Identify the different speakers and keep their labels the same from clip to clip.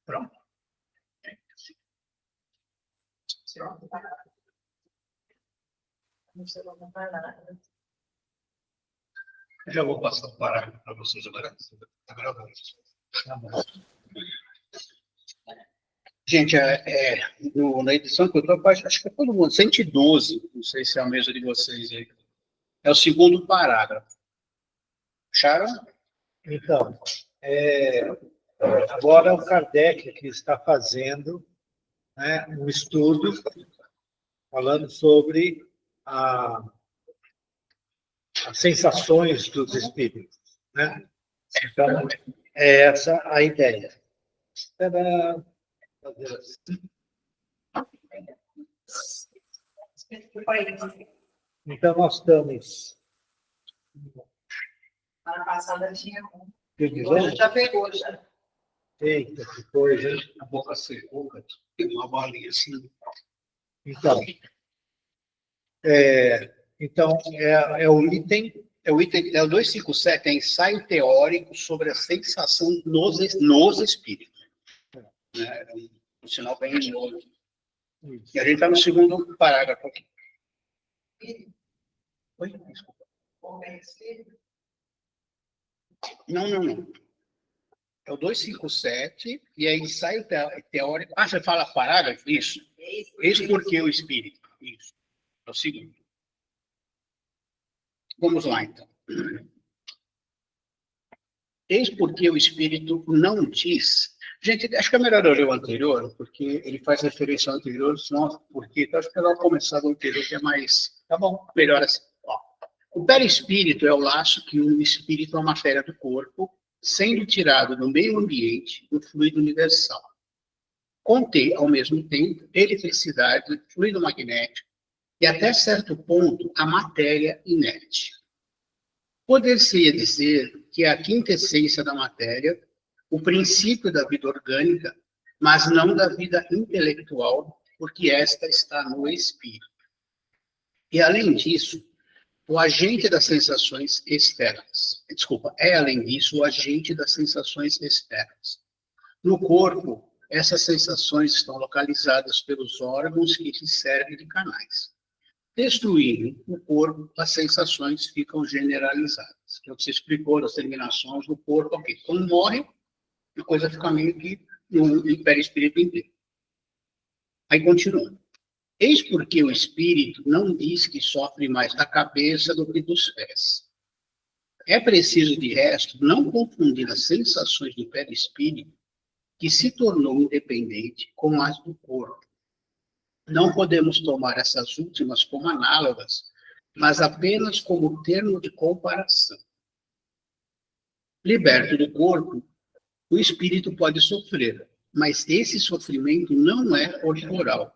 Speaker 1: Pronto. Já vou passar o parágrafo para vocês agora. Tá bom. Gente, na edição que eu estou, acho que é todo mundo, 112, não sei se é a mesa de vocês aí. É o segundo parágrafo. Acharam?
Speaker 2: Então, agora o Kardec que está fazendo, né, um estudo falando sobre as sensações dos espíritos, né? Então, é essa a ideia. Tadã! Fazer assim. Então, nós estamos...
Speaker 3: Semana passada tinha um.
Speaker 2: Hoje
Speaker 3: Hoje já pegou, já.
Speaker 2: Eita, que coisa, hein?
Speaker 1: A boca secou, tem uma bolinha assim.
Speaker 2: Então, é o item...
Speaker 1: É o 257, é ensaio teórico sobre a sensação nos espíritos. Né? É um sinal bem novo. E a gente está no segundo parágrafo aqui. Oi? Desculpa. Não. É o 257 e é ensaio teórico. Ah, você fala parágrafo? Isso. Eis porque o espírito. Isso. É o segundo. Vamos lá, então. Eis porque o espírito não diz. Gente, acho que é melhor eu ler o anterior, porque ele faz referência ao anterior, senão, porque então, acho que é melhor começar do anterior, que é mais. Tá bom, melhor assim. Ó. O perispírito é o laço que une o espírito à matéria do corpo, sendo tirado do meio ambiente do fluido universal. Contém, ao mesmo tempo, eletricidade, fluido magnético e, até certo ponto, a matéria inerte. Poder-se dizer que é a quinta essência da matéria, o princípio da vida orgânica, mas não da vida intelectual, porque esta está no espírito. E, além disso, o agente das sensações externas. Desculpa, além disso, o agente das sensações externas. No corpo, essas sensações estão localizadas pelos órgãos que lhes servem de canais. Destruindo o corpo, as sensações ficam generalizadas. É o que você explicou das terminações do corpo. Okay. Quando morre, a coisa fica meio que no perispírito inteiro. Aí continua. Eis porque o espírito não diz que sofre mais da cabeça do que dos pés. É preciso, de resto, não confundir as sensações do perispírito, que se tornou independente, com as do corpo. Não podemos tomar essas últimas como análogas, mas apenas como termo de comparação. Liberto do corpo, o espírito pode sofrer, mas esse sofrimento não é corporal,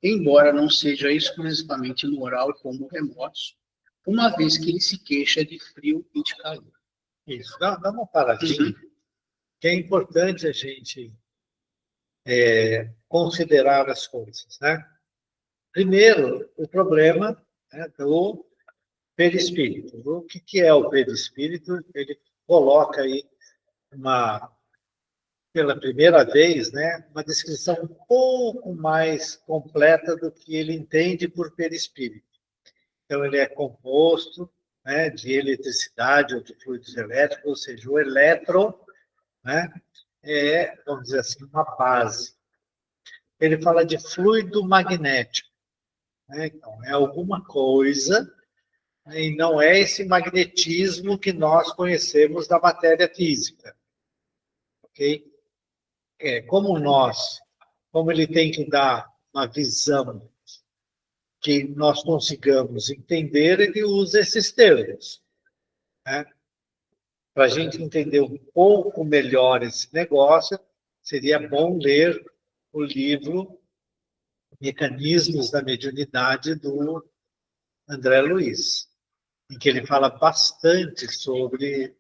Speaker 1: embora não seja exclusivamente moral como remorso, uma vez que ele se queixa de frio e de calor.
Speaker 2: Isso, dá uma paradinha, que é importante a gente considerar as coisas, né? Primeiro, o problema, né, do perispírito. O que é o perispírito? Ele coloca aí pela primeira vez, né, uma descrição um pouco mais completa do que ele entende por perispírito. Então, ele é composto, né, de eletricidade ou de fluidos elétricos, ou seja, o elétron, né, vamos dizer assim, uma base. Ele fala de fluido magnético, né, então é alguma coisa, né, e não é esse magnetismo que nós conhecemos da matéria física, ok? Como ele tem que dar uma visão que nós consigamos entender, ele usa esses termos, né? Para a gente entender um pouco melhor esse negócio, seria bom ler o livro Mecanismos da Mediunidade, do André Luiz, em que ele fala bastante sobre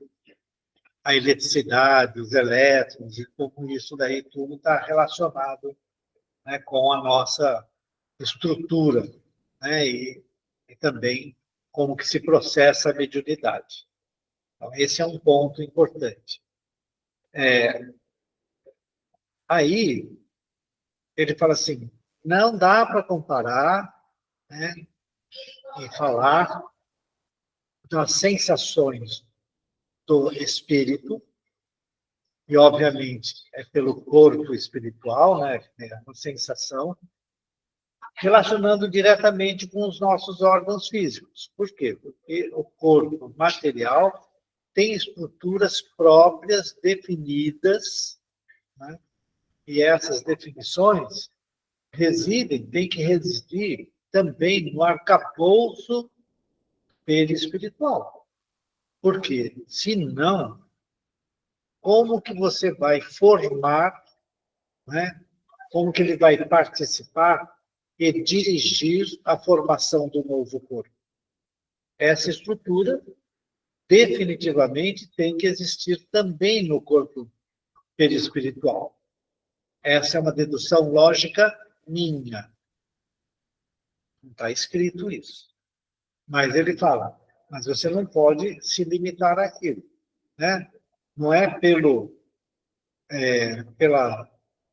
Speaker 2: a eletricidade, os elétrons, e como isso daí tudo está relacionado, né, com a nossa estrutura, né, e também como que se processa a mediunidade. Então, esse é um ponto importante. Aí, ele fala assim, não dá para comparar, né, e falar das sensações do espírito, e obviamente é pelo corpo espiritual, né, é uma sensação, relacionando diretamente com os nossos órgãos físicos. Por quê? Porque o corpo material tem estruturas próprias, definidas, né, e essas definições têm que residir também no arcabouço perispiritual. Porque, se não, como que você vai formar, né? Como que ele vai participar e dirigir a formação do novo corpo? Essa estrutura definitivamente tem que existir também no corpo perispiritual. Essa é uma dedução lógica minha. Não está escrito isso. Mas ele fala, mas você não pode se limitar àquilo, né? Não é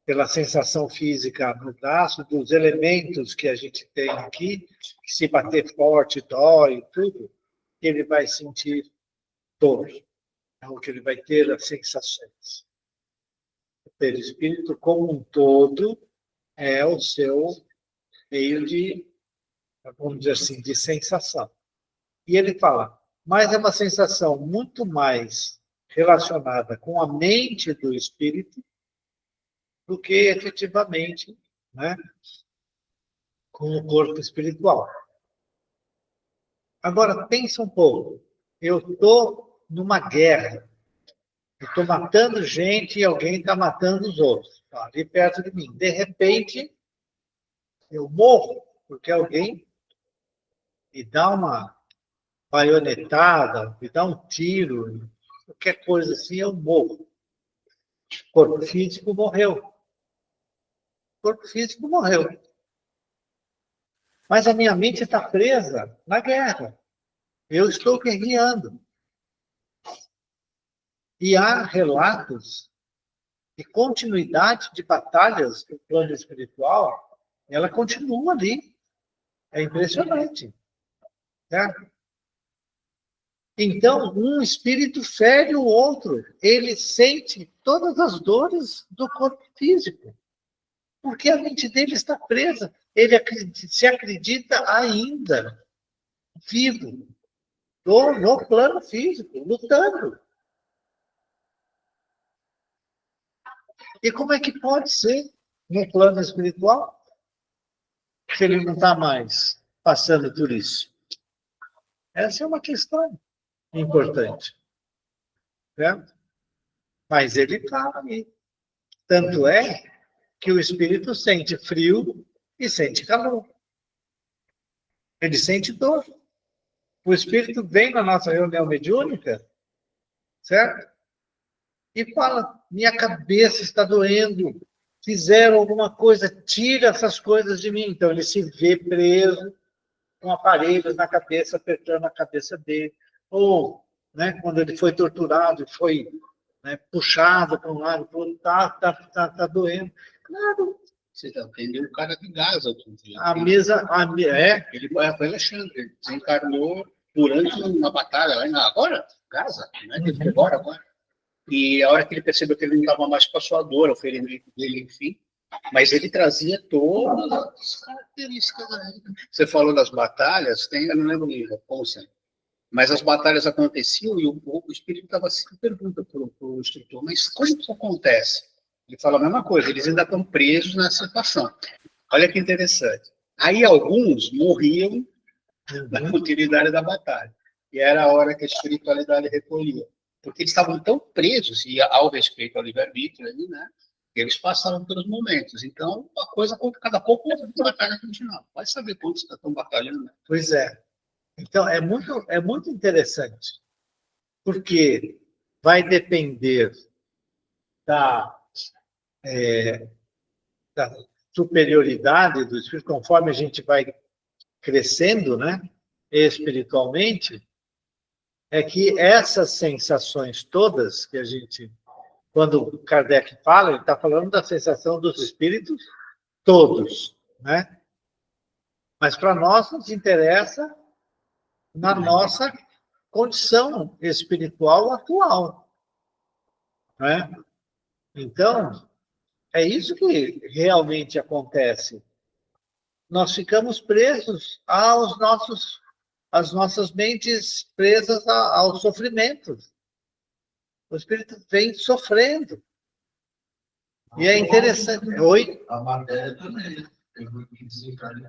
Speaker 2: pela sensação física no braço, dos elementos que a gente tem aqui, que se bater forte, dói, tudo, que ele vai sentir dor, é o que ele vai ter as sensações. O perispírito como um todo é o seu meio de, vamos dizer assim, de sensação. E ele fala, mas é uma sensação muito mais relacionada com a mente do espírito do que efetivamente, né, com o corpo espiritual. Agora, pensa um pouco. Eu estou numa guerra. Eu estou matando gente e alguém está matando os outros. Tá ali perto de mim. De repente, eu morro porque alguém me dá uma baionetada, me dá um tiro, qualquer coisa assim, eu morro. O corpo físico morreu. O corpo físico morreu. Mas a minha mente está presa na guerra. Eu estou guerreando. E há relatos de continuidade de batalhas no plano espiritual, ela continua ali. É impressionante. Certo? Então, um espírito fere o outro. Ele sente todas as dores do corpo físico. Porque a mente dele está presa. Ele se acredita ainda vivo no plano físico, lutando. E como é que pode ser no plano espiritual se ele não está mais passando por isso? Essa é uma questão importante. Certo? Mas ele está ali. Tanto é que o espírito sente frio e sente calor. Ele sente dor. O espírito vem na nossa reunião mediúnica, certo? E fala, minha cabeça está doendo, fizeram alguma coisa, tira essas coisas de mim. Então ele se vê preso com aparelhos na cabeça, apertando a cabeça dele. Ou, né, quando ele foi torturado, foi, né, puxado para um lado, para o outro, tá doendo. Claro.
Speaker 1: Você já atendeu o cara de Gaza outro dia.
Speaker 2: Ele
Speaker 1: foi Alexandre, ele desencarnou durante uma batalha lá agora, Gaza, né? Ele foi agora. E a hora que ele percebeu que ele não estava mais com a sua dor, o ferimento dele, enfim, mas ele trazia todas as características. Você falou das batalhas, eu não lembro como sempre, mas as batalhas aconteciam e o espírito estava se pergunta para o instrutor, mas como isso acontece? Ele fala a mesma coisa, eles ainda estão presos nessa situação. Olha que interessante. Aí alguns morriam na utilidade da batalha, e era a hora que a espiritualidade recolhia. Porque eles estavam tão presos e ao respeito ao livre-arbítrio, né, que eles passavam pelos momentos. Então, uma coisa, cada pouco, a batalha continuava. Vai saber quantos estão batalhando. Né?
Speaker 2: Pois é. Então, é muito interessante, porque vai depender da superioridade do espírito, conforme a gente vai crescendo, né, espiritualmente, é que essas sensações todas que a gente, quando Kardec fala, ele está falando da sensação dos espíritos todos, né? Mas para nós nos interessa na nossa condição espiritual atual, né? Então, é isso que realmente acontece. Nós ficamos presos às nossas mentes presas ao sofrimento. O espírito vem sofrendo. E é interessante. Oi?
Speaker 4: A matéria também. Desencarna.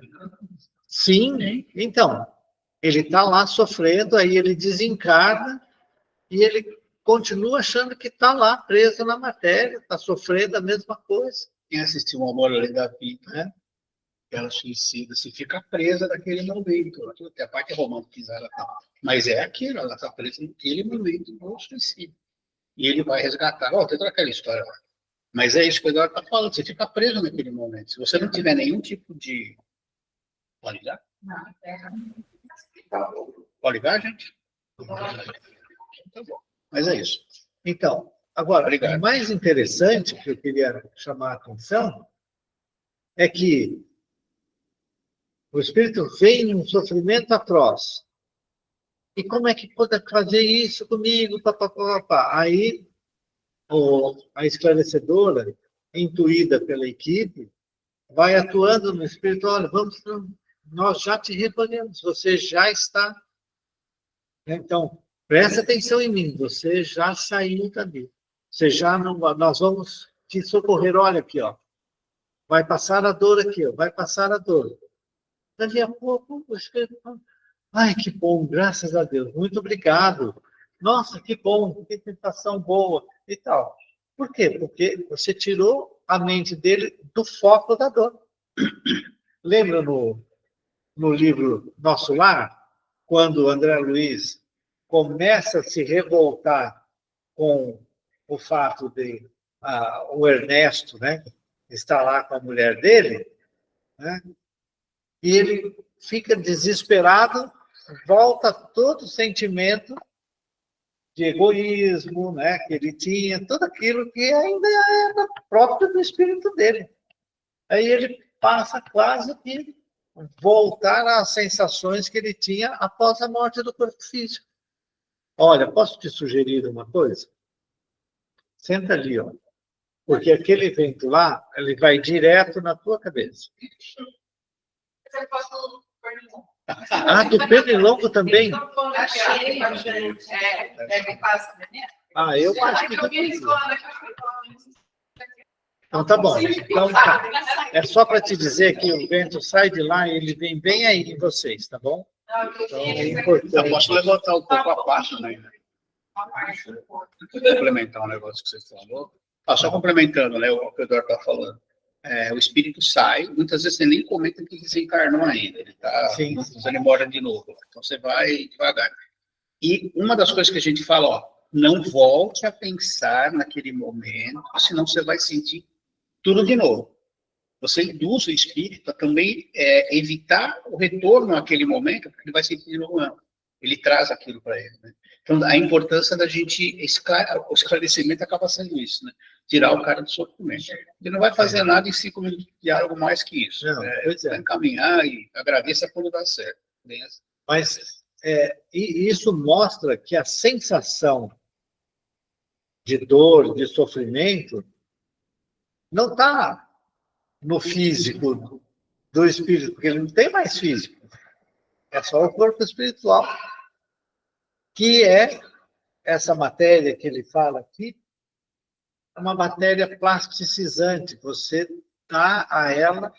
Speaker 2: Sim, então, ele está lá sofrendo, aí ele desencarna e ele continua achando que está lá preso na matéria, está sofrendo a mesma coisa.
Speaker 1: Quem assistiu ao Amor Além da Vida, né? Ela suicida, se fica presa naquele momento. Até a parte romantizada, tá? Mas é aquilo, ela está presa naquele momento do suicídio. E ele vai resgatar. Tem toda aquela história lá. Mas é isso que o Eduardo está falando, você fica preso naquele momento. Se você não tiver nenhum tipo de. Pode ligar?
Speaker 3: Não,
Speaker 1: Pode ligar, gente? Tá bom. Mas é isso.
Speaker 2: Então, agora,
Speaker 1: Obrigado.
Speaker 2: o mais interessante que eu queria chamar a atenção é que o espírito vem num sofrimento atroz. E como é que pode fazer isso comigo? Pá, pá, pá, pá. Aí, a esclarecedora, intuída pela equipe, vai atuando no espírito. Olha, nós já te recolhemos, você já está. Então, presta atenção em mim, você já saiu dali. Você já não. Nós vamos te socorrer. Olha aqui, ó. Vai passar a dor aqui, ó. Vai passar a dor. Daqui a pouco, o espírito. Ai, que bom, graças a Deus. Muito obrigado. Nossa, que bom, que tentação boa e tal. Por quê? Porque você tirou a mente dele do foco da dor. Lembra no livro Nosso Lar, quando o André Luiz começa a se revoltar com o fato de o Ernesto, né, estar lá com a mulher dele, né, e ele fica desesperado, volta todo o sentimento de egoísmo, né, que ele tinha, tudo aquilo que ainda era próprio do espírito dele. Aí ele passa quase que voltar às sensações que ele tinha após a morte do corpo físico. Olha, posso te sugerir uma coisa? Senta ali, ó. Porque aquele vento lá, ele vai direto na tua cabeça.
Speaker 3: Você posso perguntar?
Speaker 2: Ah, do pernilongo também?
Speaker 3: Achei, deve passar, né?
Speaker 2: Ah, eu acho que...
Speaker 3: Eu vi escola,
Speaker 2: Então tá bom. Então tá. É só para te dizer que o vento sai de lá e ele vem bem aí em vocês, tá bom? Então é importante.
Speaker 1: Eu posso levantar um pouco a página ainda. Complementar um negócio que você falou. Só complementando, né, o que o Eduardo está falando. O espírito sai, muitas vezes você nem comenta que desencarnou ainda. Ele está indo embora de novo. Então você vai devagar. E uma das coisas que a gente fala, não volte a pensar naquele momento, senão você vai sentir tudo de novo. Você induz o espírito a também evitar o retorno àquele momento, porque ele vai sentir de novo, não. Ele traz aquilo para ele, né? Então, a importância da gente... O esclarecimento acaba sendo isso, né? Tirar o cara do sofrimento. Ele não vai fazer nada em 5 minutos de algo mais que isso.
Speaker 2: Não,
Speaker 1: Vai encaminhar e agradeça quando dá certo. Beleza?
Speaker 2: Mas e isso mostra que a sensação de dor, de sofrimento, não está no físico do espírito, porque ele não tem mais físico. É só o corpo espiritual, que é essa matéria que ele fala aqui, é uma matéria plasticizante. Você dá a ela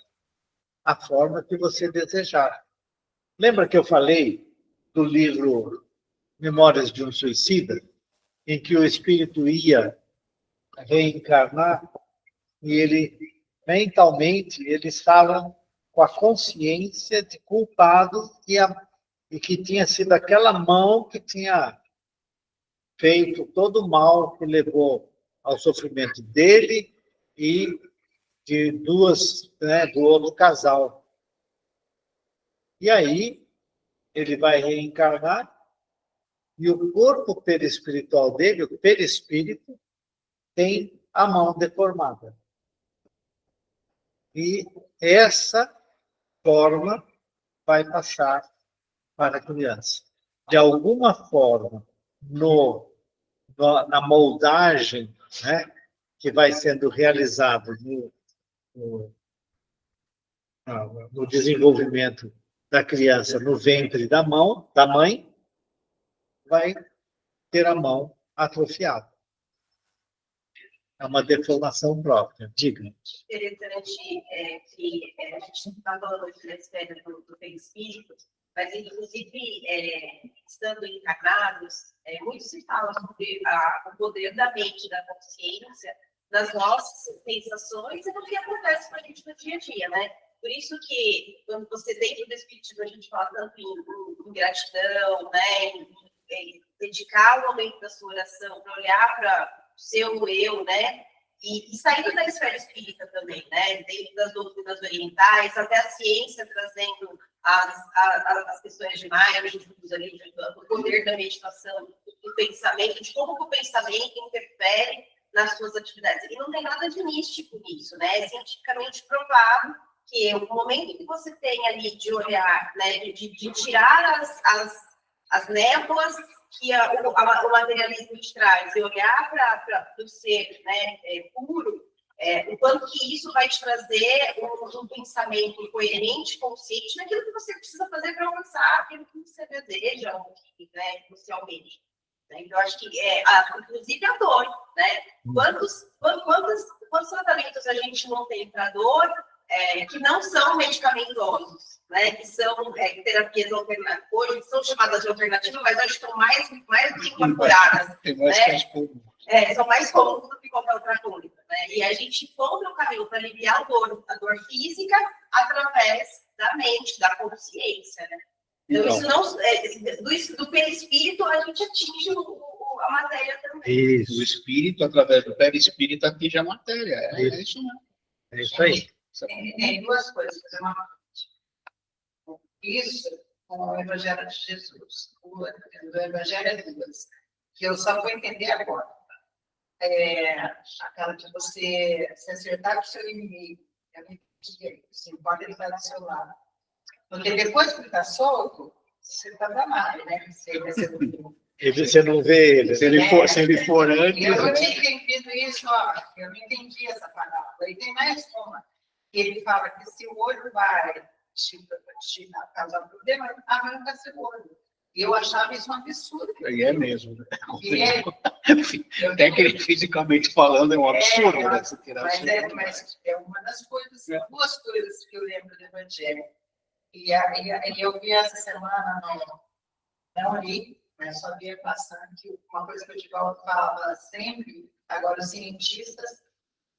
Speaker 2: a forma que você desejar. Lembra que eu falei do livro Memórias de um Suicida, em que o espírito ia reencarnar e ele, mentalmente, ele estava com a consciência de culpado e que tinha sido aquela mão que tinha feito todo o mal que levou ao sofrimento dele e de duas, né, do outro casal. E aí ele vai reencarnar E o corpo perispiritual dele, o perispírito, tem a mão deformada. E essa forma vai passar para a criança. De alguma forma, na moldagem, né, que vai sendo realizada no desenvolvimento da criança no ventre da mãe, vai ter a mão atrofiada. É uma deformação própria. Diga.
Speaker 5: Interessante que a gente não está falando hoje da esfera do perispírito, mas, inclusive, estando encarnados, muito se fala sobre o poder da mente, da consciência, nas nossas sensações e no que acontece com a gente no dia a dia, né? Por isso que, quando você, dentro do espiritismo, a gente fala tanto em gratidão, né? Em dedicar o momento da sua oração para olhar para o seu eu, né? E saindo da esfera espírita também, né? Dentro das doutrinas orientais, até a ciência trazendo as questões de mindfulness, ali, do poder da meditação, do pensamento, de como o pensamento interfere nas suas atividades. E não tem nada de místico nisso, né? É cientificamente provado que o momento que você tem ali de olhar, né? De tirar as névoas que o materialismo te traz, e olhar para o ser, né, puro, o quanto que isso vai te trazer um pensamento coerente, consciente naquilo que você precisa fazer para alcançar aquilo que você deseja, ou que, né, que você almeja. Então, eu acho que, inclusive, a dor, né? Quantos tratamentos a gente não tem para dor que não são medicamentosos, né? Que são terapias alternativas, hoje são chamadas de alternativas, mas hoje estão mais incorporadas. Né? São mais comuns do que qualquer outra coisa. Né? E a gente encontra o caminho para aliviar a dor física através da mente, da consciência. Né? Então, isso não, do perispírito, a gente atinge a matéria também.
Speaker 2: Isso.
Speaker 1: O espírito, através do perispírito, atinge a matéria. É isso mesmo.
Speaker 2: É isso aí.
Speaker 3: Tem duas coisas. Isso com o Evangelho de Jesus. O Evangelho é duas. Que eu só vou entender agora. Aquela de você se acertar com o seu inimigo. Assim, pode ele estar do seu lado. Porque depois que ele está solto, você está danado, né?
Speaker 2: Você não vê ele. Se ele for antes.
Speaker 3: Eu não tinha entendido isso, ó. Eu não entendi essa palavra. E tem mais uma. Ele fala que se o olho vai te causar problema, arranca seu olho. E eu achava isso um absurdo.
Speaker 1: E é mesmo. Fisicamente falando, é um absurdo.
Speaker 3: Mas é uma das coisas, duas coisas que eu lembro do Evangelho. E eu vi essa semana, não li, mas só via passando, que uma coisa que o Divaldo fala sempre, agora os cientistas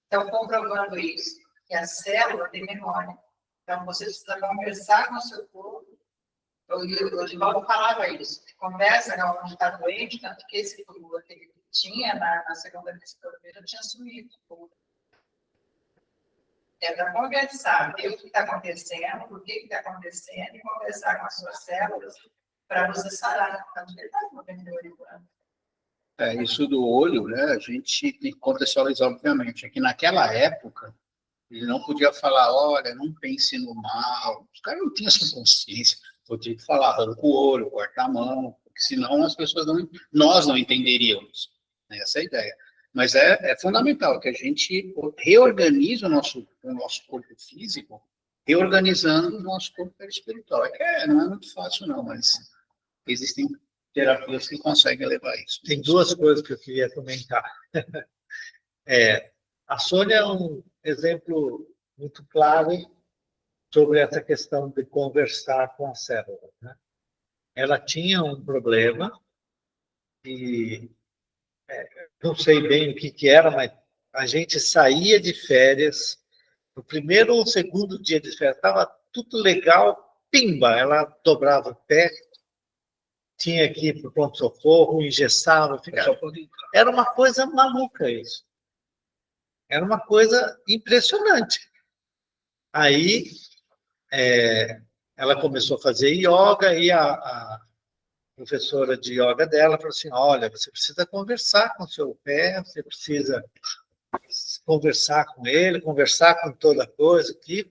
Speaker 3: estão comprovando isso, que a célula tem memória. Então, você precisa conversar com o seu corpo. O Divaldo falava isso, conversa onde está doente, tanto que esse tumor que ele tinha na segunda vez tinha sumido. É para conversar, ver o que está acontecendo, por que está acontecendo, e conversar com as suas células para você sarar.
Speaker 1: Isso do olho, né? A gente tem que contextualizar, obviamente. É que naquela época, ele não podia falar, olha, não pense no mal. Os caras não tinham essa consciência. Eu tinha que falar, arranca o olho, corta a mão, porque senão as pessoas nós não entenderíamos. Essa é a ideia. Mas é fundamental que a gente reorganize o nosso corpo físico, reorganizando o nosso corpo espiritual. Não é muito fácil, não, mas existem terapias que conseguem levar isso.
Speaker 2: Tem duas coisas que eu queria comentar. A Sônia é um exemplo muito claro sobre essa questão de conversar com a célula. Né? Ela tinha um problema e não sei bem o que era, mas a gente saía de férias, no primeiro ou segundo dia de férias, estava tudo legal, pimba, ela dobrava o pé, tinha que ir para o pronto-socorro, engessava, ficava. Era uma coisa maluca isso. Era uma coisa impressionante. Aí ela começou a fazer yoga e professora de yoga dela falou assim, olha, você precisa conversar com o seu pé, você precisa conversar com ele, conversar com toda coisa aqui,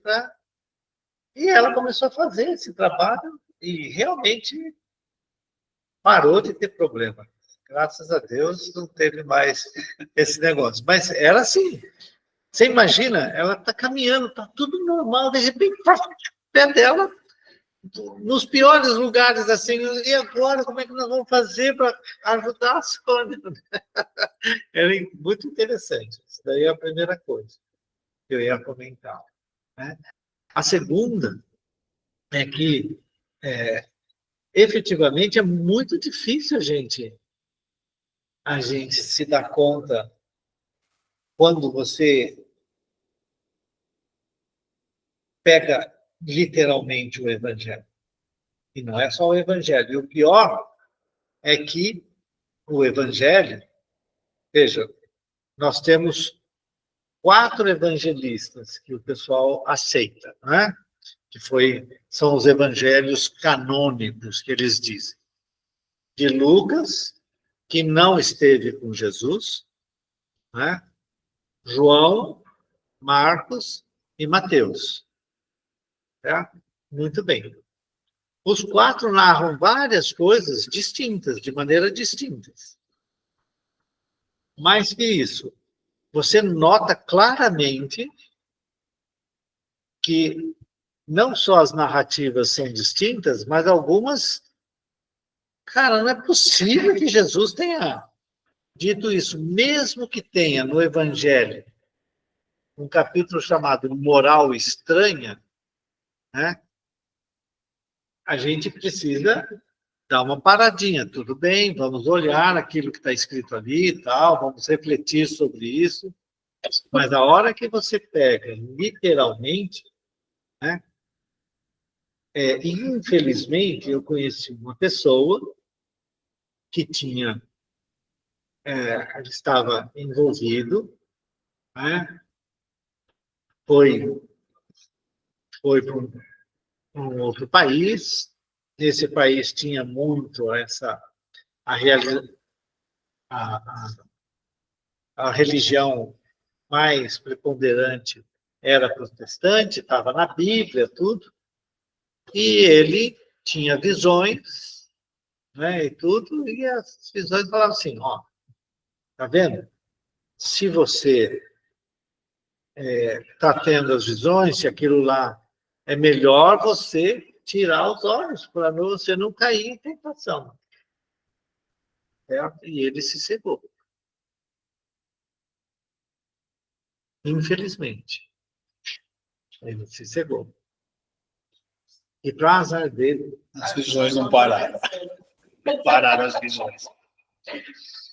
Speaker 2: e ela começou a fazer esse trabalho e realmente parou de ter problema. Graças a Deus não teve mais esse negócio. Mas ela, assim, você imagina, ela está caminhando, está tudo normal, de repente, o pé dela, nos piores lugares, assim, e agora, como é que nós vamos fazer para ajudar a Sônia? É muito interessante. Isso daí é a primeira coisa que eu ia comentar, né? A segunda é que, efetivamente, é muito difícil a gente se dar conta quando você pega literalmente o Evangelho. E não é só o Evangelho. E o pior é que o Evangelho, veja, nós temos 4 evangelistas que o pessoal aceita, né? Que são os evangelhos canônicos, que eles dizem. De Lucas, que não esteve com Jesus, né? João, Marcos e Mateus. Tá? Muito bem. Os 4 narram várias coisas distintas, de maneira distintas. Mais que isso, você nota claramente que não só as narrativas são distintas, mas algumas... Cara, não é possível que Jesus tenha dito isso, mesmo que tenha no Evangelho um capítulo chamado Moral Estranha, né? A gente precisa dar uma paradinha, tudo bem, vamos olhar aquilo que está escrito ali e tal, vamos refletir sobre isso, mas a hora que você pega literalmente, né? Infelizmente, eu conheci uma pessoa que estava envolvido, né? Foi para um outro país. Nesse país tinha muito a religião mais preponderante era protestante, estava na Bíblia, tudo, e ele tinha visões, né, e tudo, e as visões falavam assim, ó, tá vendo? Se você está tendo as visões, se aquilo lá é melhor você tirar os olhos para você não cair em tentação. Certo? E ele se cegou. Infelizmente. Ele se cegou. E para azar dele...
Speaker 1: As visões não pararam. Não pararam as visões.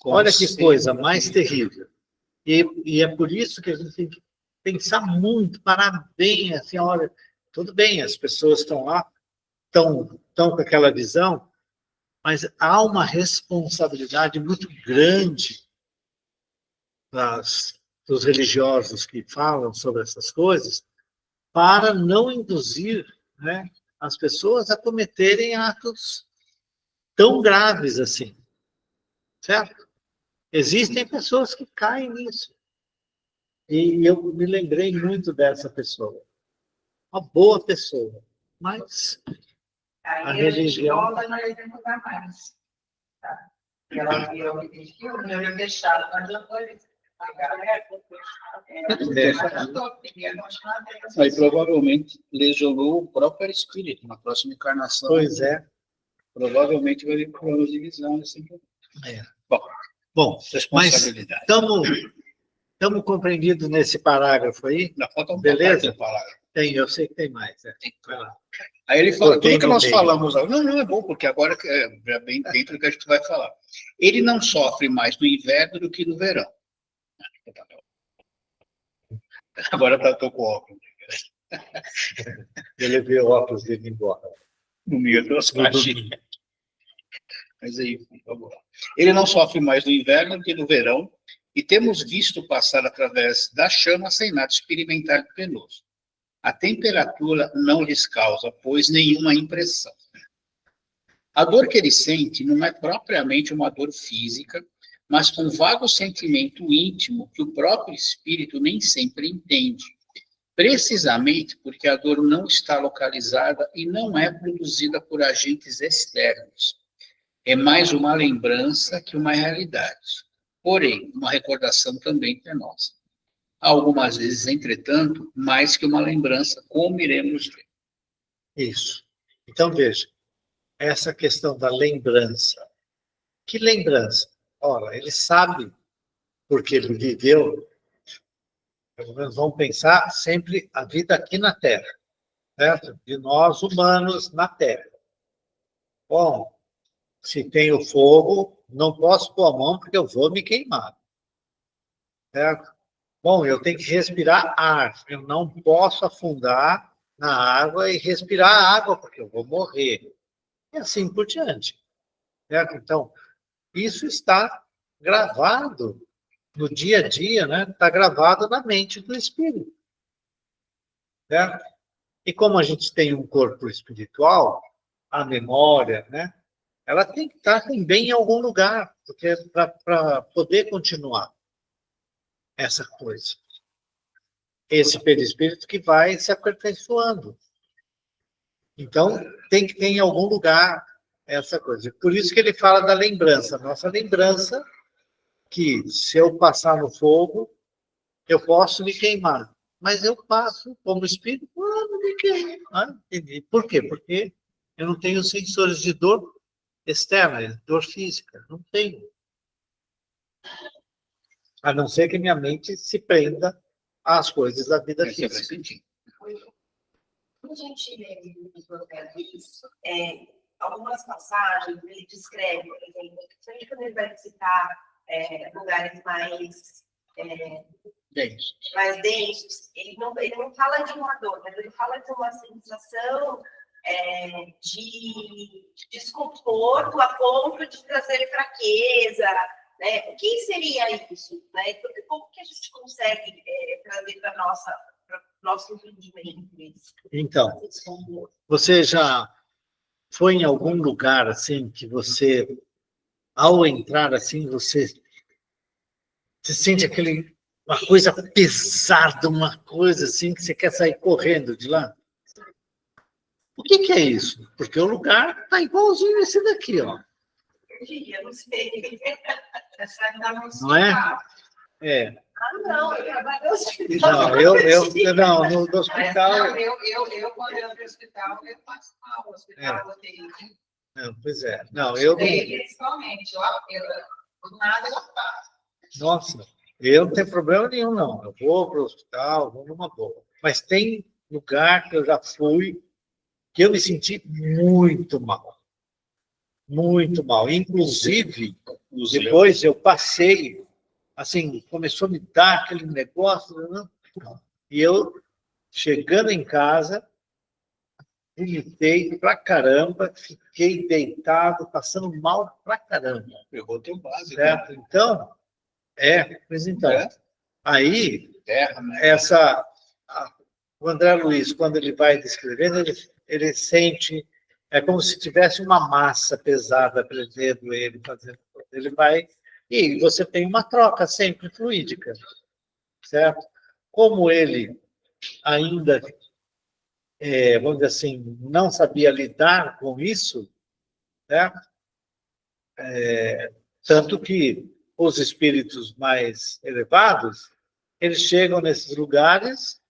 Speaker 2: Olha que coisa mais terrível. E é por isso que a gente tem que pensar muito, parar bem, assim, olha, tudo bem, as pessoas estão lá, estão com aquela visão, mas há uma responsabilidade muito grande dos religiosos que falam sobre essas coisas, para não induzir, né, as pessoas a cometerem atos tão graves assim. Certo? Existem pessoas que caem nisso. E eu me lembrei muito dessa pessoa. Uma boa pessoa, mas a religião...
Speaker 3: Não ia mudar mais. Tá? Eu me pediu, eu ia deixar, mas eu estou...
Speaker 1: Aí provavelmente lesionou o próprio espírito na próxima encarnação.
Speaker 2: Pois é.
Speaker 1: Provavelmente vai ter problemas de visão. Assim.
Speaker 2: Bom, mas
Speaker 1: Responsabilidade.
Speaker 2: estamos compreendidos nesse parágrafo aí?
Speaker 1: Na falta um
Speaker 2: Beleza?
Speaker 1: parágrafo.
Speaker 2: Tem, eu sei que tem mais. Vai lá.
Speaker 1: Aí ele fala,
Speaker 2: Cortei
Speaker 1: tudo que
Speaker 2: no
Speaker 1: nós
Speaker 2: meio.
Speaker 1: falamos, não é bom, porque agora é bem dentro do que a gente vai falar. Ele não sofre mais no inverno do que no verão. Agora estou com óculos.
Speaker 2: Eu levei o óculos dele embora.
Speaker 1: No meio das caixinhas. Mas aí, vamos lá. Ele não sofre mais no inverno do que no verão, e temos visto passar através da chama sem nada experimentar de penoso. A temperatura não lhes causa, pois, nenhuma impressão. A dor que ele sente não é propriamente uma dor física, mas um vago sentimento íntimo que o próprio espírito nem sempre entende, precisamente porque a dor não está localizada e não é produzida por agentes externos. É mais uma lembrança que uma realidade, porém, uma recordação também penosa. Algumas vezes, entretanto, mais que uma lembrança, como iremos ver.
Speaker 2: Isso. Então, veja, essa questão da lembrança. Que lembrança? Ora, ele sabe, porque ele viveu, pelo menos vamos pensar sempre a vida aqui na Terra, certo? De nós humanos na Terra. Bom, se tem o fogo, não posso pôr a mão porque eu vou me queimar, certo? Bom, eu tenho que respirar ar, eu não posso afundar na água e respirar água porque eu vou morrer. E assim por diante, certo? Então, isso está gravado no dia a dia, né? Está gravado na mente do espírito, certo? E como a gente tem um corpo espiritual, a memória, né? Ela tem que estar também em algum lugar, porque para poder continuar essa coisa. Esse perispírito que vai se aperfeiçoando. Então, tem que ter em algum lugar essa coisa. Por isso que ele fala da lembrança. Nossa lembrança, que se eu passar no fogo, eu posso me queimar. Mas eu passo como espírito, não me queimo. Entendi. Por quê? Porque eu não tenho sensores de dor externa, dor física. Não tenho. A não ser que minha mente se prenda às coisas da vida
Speaker 1: Esse faz
Speaker 2: física.
Speaker 1: sentido.
Speaker 5: Quando a gente lê no programa isso, algumas passagens ele descreve, por exemplo, principalmente quando ele vai visitar lugares mais densos, ele não fala de uma dor, mas ele fala de uma sensação de desconforto a ponto de trazer fraqueza, né? O que seria isso? Né? Como que a gente consegue trazer para nosso entendimento isso?
Speaker 2: Então, você já foi em algum lugar assim que você, ao entrar assim, você sente uma coisa pesada, uma coisa assim que você quer sair correndo de lá? O que é isso? Porque o lugar está igualzinho esse daqui, ó.
Speaker 5: Eu não sei.
Speaker 2: Não é? É.
Speaker 5: Ah, não, eu trabalho no hospital.
Speaker 2: Não, no hospital.
Speaker 3: Eu quando eu no hospital, eu passo mal no hospital.
Speaker 2: Não, pois é. Não, eu não.
Speaker 3: Principalmente, do nada eu faço.
Speaker 2: Nossa, eu não tenho problema nenhum, não. Eu vou para o hospital, vou numa boa. Mas tem lugar que eu já fui que eu me senti muito mal. Muito mal. Inclusive, depois eu passei, assim, começou a me dar aquele negócio, né? E eu, chegando em casa, vomitei pra caramba, fiquei deitado, passando mal pra caramba.
Speaker 1: Pegou o teu básico.
Speaker 2: Certo? Então, pois então. Aí,
Speaker 1: Terra, né?
Speaker 2: o André Luiz, quando ele vai descrevendo, ele sente, é como se tivesse uma massa pesada prendendo ele, fazendo. Ele vai, e você tem uma troca sempre fluídica, certo? Como ele ainda, vamos dizer assim, não sabia lidar com isso, certo? Tanto que os espíritos mais elevados, eles chegam nesses lugares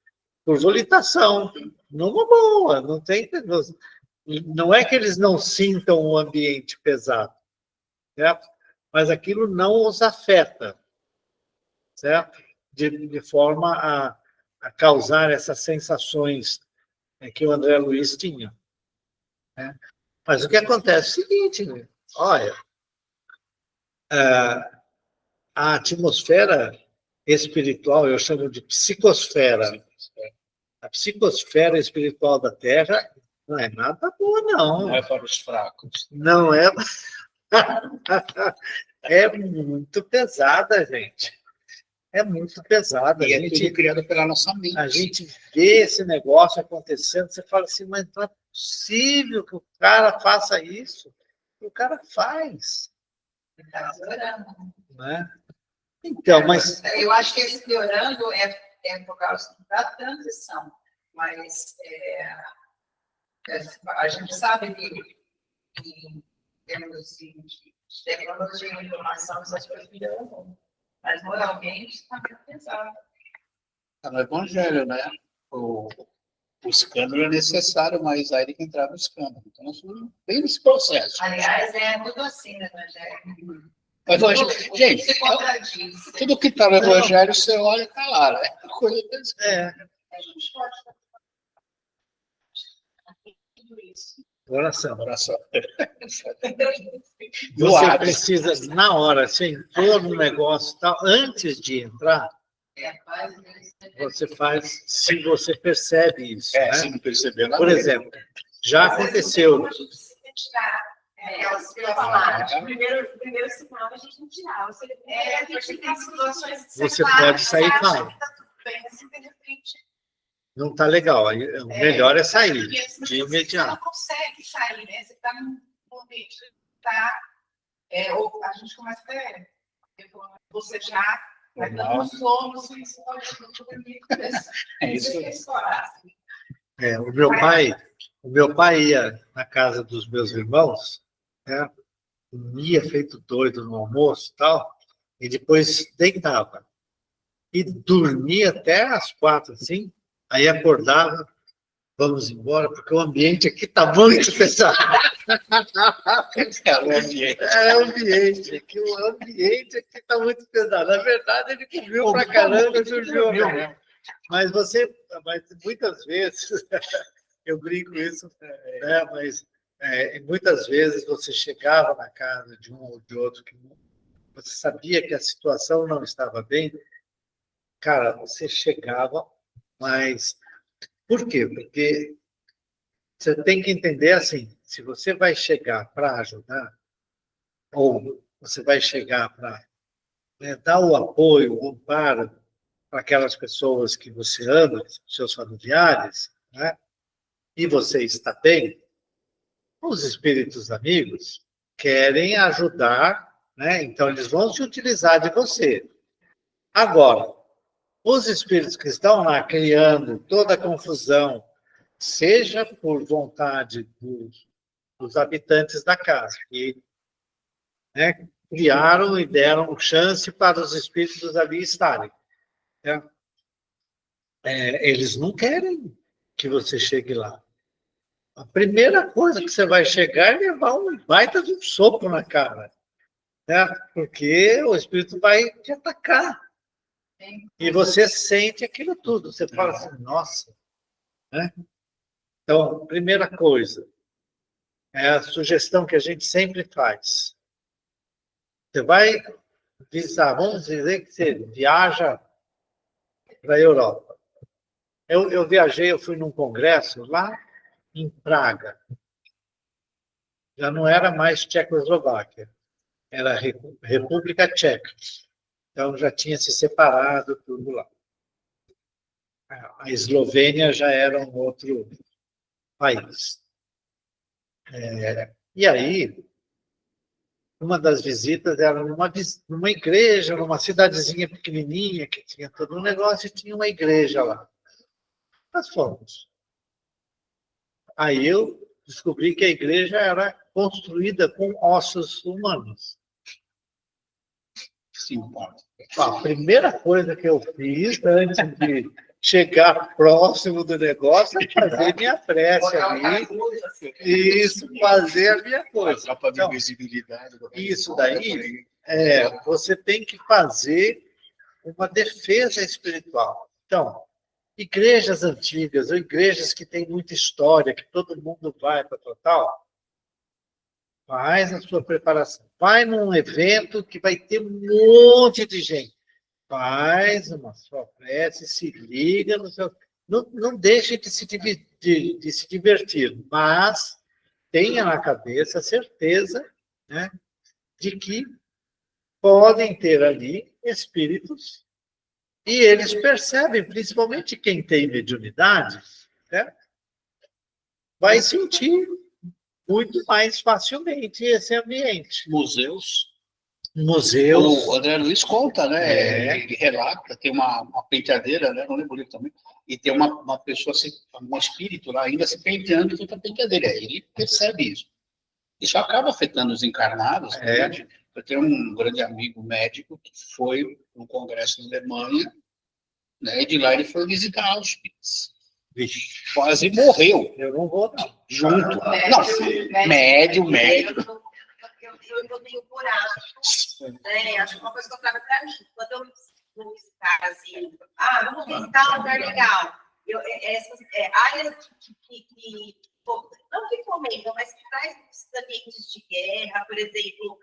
Speaker 2: por volitação, numa boa, não é que eles não sintam o ambiente pesado, certo? Mas aquilo não os afeta, certo? De forma a causar essas sensações que o André Luiz tinha, né? Mas o que acontece é o seguinte, olha, a atmosfera espiritual, eu chamo de psicosfera, a psicosfera espiritual da Terra não é nada boa, não.
Speaker 1: Não é para os fracos.
Speaker 2: Não é. É muito pesada, gente. É muito pesada.
Speaker 1: E é tudo criado pela nossa mente.
Speaker 2: A gente vê esse negócio acontecendo, você fala assim, mas não é possível que o cara faça isso. o cara faz,
Speaker 3: Está piorando.
Speaker 2: né? Então, mas
Speaker 3: Eu acho que esse piorando é por causa da transição, mas a gente sabe que em termos de tecnologia e informação, essas coisas melhoram, mas moralmente está muito pesado.
Speaker 1: Tá no Evangelho, né? O escândalo é necessário, mas aí ele que entrar no escândalo. Então, nós estamos bem nesse processo.
Speaker 3: Aliás, é tudo assim no Evangelho.
Speaker 1: Mas, gente,
Speaker 3: se contradiz.
Speaker 1: tudo que está no Evangelho, você olha e está lá, né? A coisa desse
Speaker 2: oração.
Speaker 1: coração.
Speaker 2: Você precisa, na hora, você entrou no negócio, tal, antes de entrar, você faz, se você percebe isso. Né?
Speaker 1: Se não perceber nada.
Speaker 2: Por exemplo, já aconteceu.
Speaker 5: Primeiro sinal a gente não tirava.
Speaker 2: Você pode sair claro. Não está legal. Aí, o melhor é sair de imediato.
Speaker 3: Você não consegue sair, né? Você está num ambiente, ou a gente começa a ver, você já vai dando sono, você
Speaker 1: É isso.
Speaker 2: O meu pai ia na casa dos meus irmãos, né? Ia feito doido no almoço e tal, e depois deitava. E dormia até às 4, assim, aí acordava, vamos embora, porque o ambiente aqui está muito pesado.
Speaker 1: É o ambiente.
Speaker 2: É o ambiente, que o ambiente aqui está muito pesado. Na verdade, ele comeu pra caramba e dormiu mesmo. Mas muitas vezes, eu brinco isso, né? Mas muitas vezes você chegava na casa de um ou de outro que você sabia que a situação não estava bem, cara, você chegava, mas por quê? Porque você tem que entender assim, se você vai chegar para ajudar, ou você vai chegar para dar o apoio, o amparo para aquelas pessoas que você ama, seus familiares, né? E você está bem, os espíritos amigos querem ajudar, né? Então eles vão se utilizar de você. Agora, os espíritos que estão lá criando toda a confusão, seja por vontade dos habitantes da casa, que, né, criaram e deram chance para os espíritos ali estarem, né? Eles não querem que você chegue lá. A primeira coisa que você vai chegar é levar um baita de um soco na cara, né? Porque o espírito vai te atacar. E você sente aquilo tudo. Você fala assim, nossa. Né? Então, primeira coisa, é a sugestão que a gente sempre faz. Você vai visitar, vamos dizer que você viaja para a Europa. Eu viajei, eu fui num congresso lá em Praga. Já não era mais Tchecoslováquia, era República Tcheca. Então já tinha se separado tudo lá. A Eslovênia já era um outro país. E aí, uma das visitas era numa igreja, numa cidadezinha pequenininha, que tinha todo um negócio, e tinha uma igreja lá. Nós fomos. Aí eu descobri que a igreja era construída com ossos humanos.
Speaker 1: Sim,
Speaker 2: A primeira coisa que eu fiz antes de chegar próximo do negócio é fazer minha prece ali. Isso, fazer a minha coisa. Então, isso daí, você tem que fazer uma defesa espiritual. Então, igrejas antigas, ou igrejas que têm muita história, que todo mundo vai para total, faz a sua preparação. Vai num evento que vai ter um monte de gente. Faz uma sua prece, se liga no seu... Não deixe de se divertir, mas tenha na cabeça a certeza, né, de que podem ter ali espíritos e eles percebem, principalmente quem tem mediunidade, né, vai sentir muito mais facilmente esse ambiente.
Speaker 1: Museus.
Speaker 2: Museus,
Speaker 1: O André Luiz conta, né?
Speaker 2: É.
Speaker 1: Ele relata, tem uma penteadeira, né? Não lembro ele também. E tem uma pessoa, um espírito lá ainda se penteando junto à penteadeira. Aí ele percebe isso. Isso acaba afetando os encarnados.
Speaker 2: É.
Speaker 1: Né? Eu tenho um grande amigo médico que foi no congresso na Alemanha, né? E de lá ele foi visitar Auschwitz.
Speaker 2: vixe,
Speaker 1: Quase morreu
Speaker 2: eu não vou, não.
Speaker 1: junto. Não, médio.
Speaker 5: Eu tenho coragem, né? Acho que uma coisa que eu trago para mim, quando eu vou visitar, assim, vamos visitar um lugar legal. Essas áreas pô, não que comentam, mas que traz esses ambientes de guerra, por exemplo.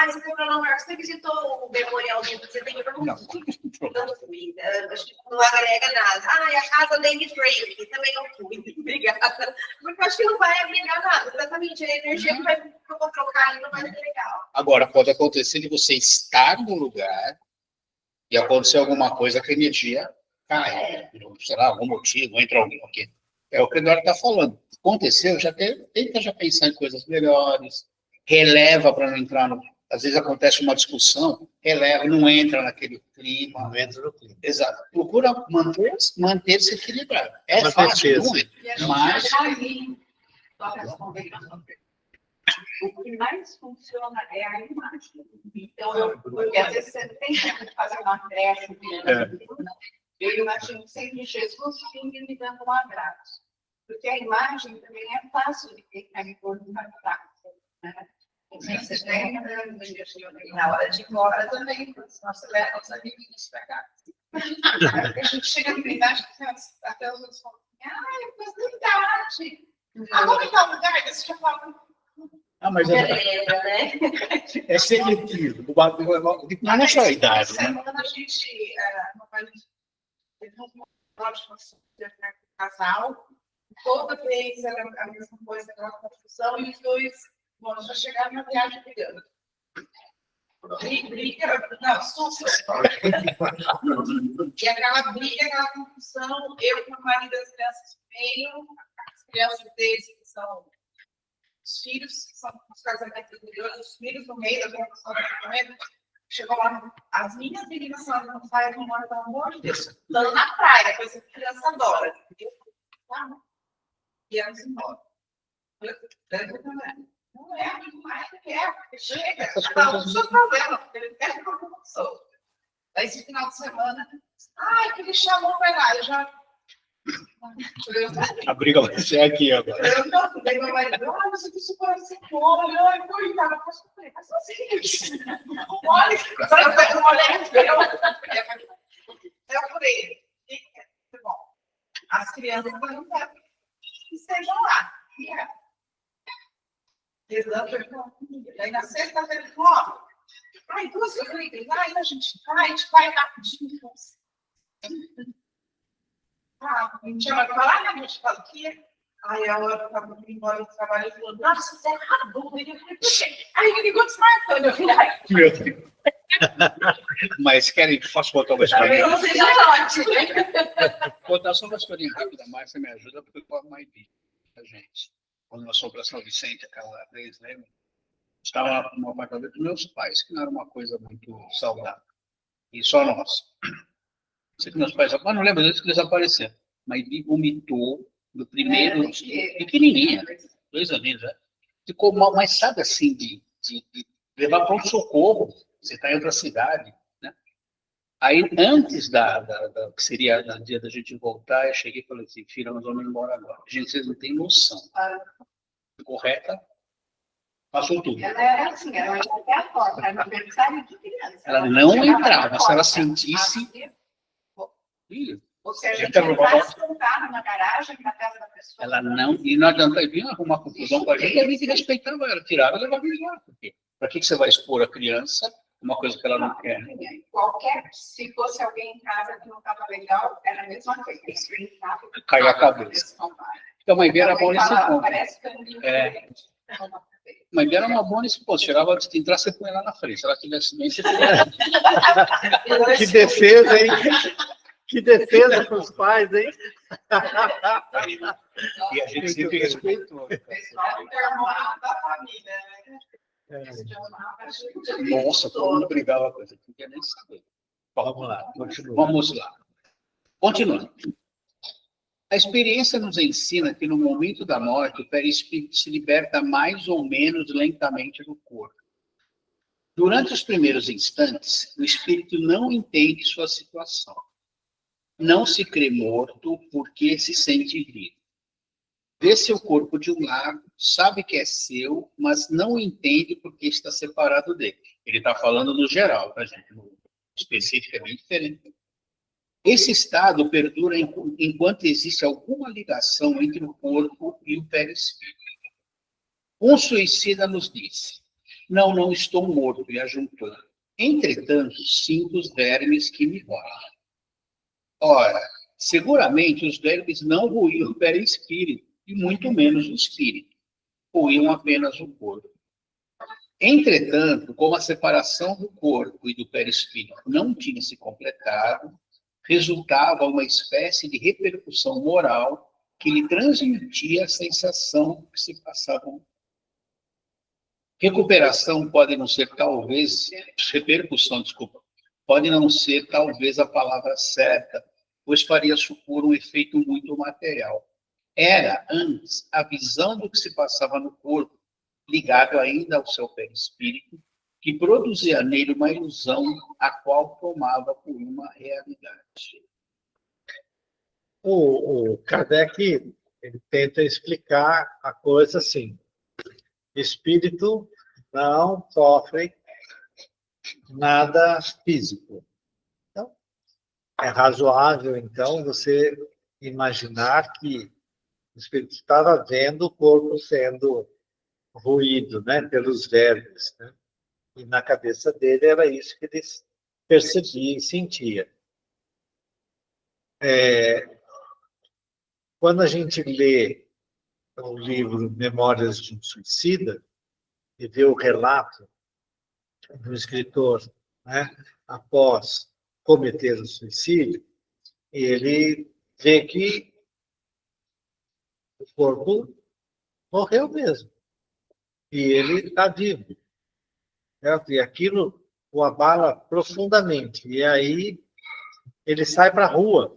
Speaker 5: Você foi para Nova York, você visitou o memorial de você tem que não fui. Acho que não agrega nada. A casa David Drake, também não fui. Obrigada. Porque acho que não vai agregar nada. Exatamente, a energia que eu vou trocar ali não vai ser legal.
Speaker 1: Agora, pode acontecer de você estar no lugar e acontecer alguma coisa que a energia cai. Sei lá, algum motivo, entra alguém aqui. É o que o Eduardo está falando. Aconteceu, tenta já pensar em coisas melhores, releva para não entrar no... Às vezes acontece uma discussão, releva, não entra naquele clima.
Speaker 2: Não entra no clima.
Speaker 1: Exato. Procura manter-se equilibrado. É
Speaker 2: Com
Speaker 1: fácil,
Speaker 2: certeza.
Speaker 1: não é? Mas...
Speaker 6: O que mais funciona é a imagem. Então, porque às vezes você tem que fazer uma creche, eu imagino sempre Jesus vindo me dando um abraço. Porque a imagem também é fácil de ficar em torno do abraço.
Speaker 3: Vocês têm na hora de ir embora também, nós levamos os amiguinhos para cá. A gente chega no idade, até os outros falam, mas não idade. Vamos em tal lugar, você já fala.
Speaker 1: Mas é seletivo. Mas não é só a idade, né?
Speaker 3: Semana a gente teve um casal, toda vez era a mesma coisa, aquela confusão, e os dois já chegaram na viagem brigando. Briga, não, super. E aquela briga, aquela confusão, eu com o marido das crianças no meio, as crianças deles, que são os filhos, que são os casamentos anteriores, os filhos no meio da confusão do casamento. Chegou lá, as minhas meninas são não saem com uma pelo amor de Deus. Estão na praia, coisa que a criança adora. E elas embora. Não é amigo mais que é, porque chega, cada um com seu problema, porque ele quer uma confusão. Aí esse final de semana, que ele chamou, vai lá, eu já.
Speaker 1: A briga vai ser aqui agora.
Speaker 3: Eu não, daí meu marido, mas eu disse para você como, eu coitada, mas assim, olha, eu falei, bom, as crianças não querem que estejam lá. Daí na sexta-feira ele falou, duas vezes, a gente vai rapidinho. A gente vai falar, a gente fala que aí a hora que eu estava indo embora do trabalho, ele falou, nossa, você é rabudo. Aí ele ligou desmarcando, eu falei,
Speaker 1: Meu Deus. Mas querem que posso contar uma historinha? Vou contar só uma historinha rápida, mas você me ajuda, porque eu falo mais bem a gente. Quando nós fomos para São Vicente aquela vez, lembra? Estava no apartamento dos meus pais, que não era uma coisa muito saudável. E só nós. Sei que meus pais, mas não lembro disso que eles apareceram. Mas ele vomitou no primeiro, pequenininha, 2 aninhos, né? Ficou mal, mas sabe assim, de levar para um socorro, você está em outra cidade, né? Aí, antes que seria no dia da gente voltar, eu cheguei e falei assim, filha, nós vamos embora agora. Gente, vocês não têm noção. Correta? Passou tudo.
Speaker 6: Ela era assim, ela ia até a porta, era um aniversário de criança.
Speaker 1: Ela não entrava, se ela sentisse...
Speaker 6: Ou seja,
Speaker 1: Então,
Speaker 6: ele passa com o carro na garagem, na casa da pessoa.
Speaker 1: Ela não... E não adianta vir arrumar confusão com a gente, a gente respeitava ela, tirava e levava embora. Para que você vai expor a criança uma coisa que ela não quer?
Speaker 6: Se fosse alguém em casa que não estava legal, era a mesma coisa.
Speaker 1: Caiu a cabeça. Então, a mãe dele era bom nesse ponto. Mãe dele era uma boa nesse ponto. Tirava antes de entrar, você põe lá na frente. Se ela tivesse bem, você põe.
Speaker 2: Que defesa, hein? Que defesa para os pais, hein?
Speaker 1: E a gente sempre respeitou.
Speaker 3: Pessoal normal da família, né?
Speaker 2: É,
Speaker 1: Nossa, todo mundo brigava com isso. Não quer nem saber.
Speaker 2: vamos lá, continua.
Speaker 1: Vamos lá. Continuando. A experiência nos ensina que no momento da morte, o perispírito se liberta mais ou menos lentamente do corpo. Durante os primeiros instantes, o espírito não entende sua situação. Não se crê morto porque se sente vivo. Vê seu corpo de um lado, sabe que é seu, mas não entende porque está separado dele. Ele está falando no geral, tá, gente? No específico é bem diferente. Esse estado perdura enquanto existe alguma ligação entre o corpo e o perispírito. Um suicida nos disse: não estou morto, e ajuntou. Entretanto, sinto os vermes que me roem. Ora, seguramente os vermes não ruíam o perispírito, e muito menos o espírito. Ruíam apenas o corpo. Entretanto, como a separação do corpo e do perispírito não tinha se completado, resultava uma espécie de repercussão moral que lhe transmitia a sensação que se passavam. Recuperação pode não ser talvez, repercussão, desculpa, pode não ser talvez a palavra certa, pois faria supor um efeito muito material. Era, antes, a visão do que se passava no corpo, ligado ainda ao seu perispírito, que produzia nele uma ilusão, a qual tomava por uma realidade.
Speaker 2: O Kardec ele tenta explicar a coisa assim. Espírito não sofre nada físico. Então, é razoável, então, você imaginar que o espírito estava vendo o corpo sendo ruído, né, pelos vermes, né? E na cabeça dele era isso que ele percebia e sentia. Quando a gente lê o livro Memórias de um Suicida e vê o relato do escritor, né, após cometer o suicídio, ele vê que o corpo morreu mesmo. E ele está vivo. Certo? E aquilo o abala profundamente. E aí ele sai para a rua.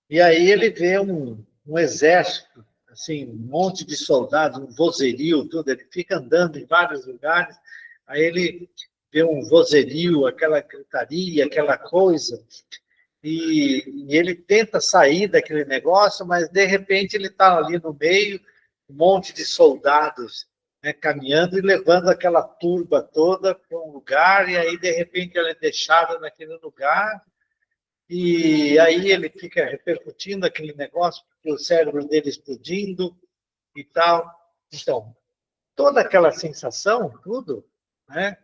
Speaker 2: E aí ele vê um exército, assim, um monte de soldados, um vozerio, tudo. Ele fica andando em vários lugares. Aí ele vê um vozerio, aquela gritaria, aquela coisa. E ele tenta sair daquele negócio, mas de repente ele está ali no meio, um monte de soldados, né, caminhando e levando aquela turba toda para um lugar, e aí de repente ela é deixada naquele lugar, e aí ele fica repercutindo aquele negócio, porque o cérebro dele explodindo e tal. Então, toda aquela sensação, tudo, né,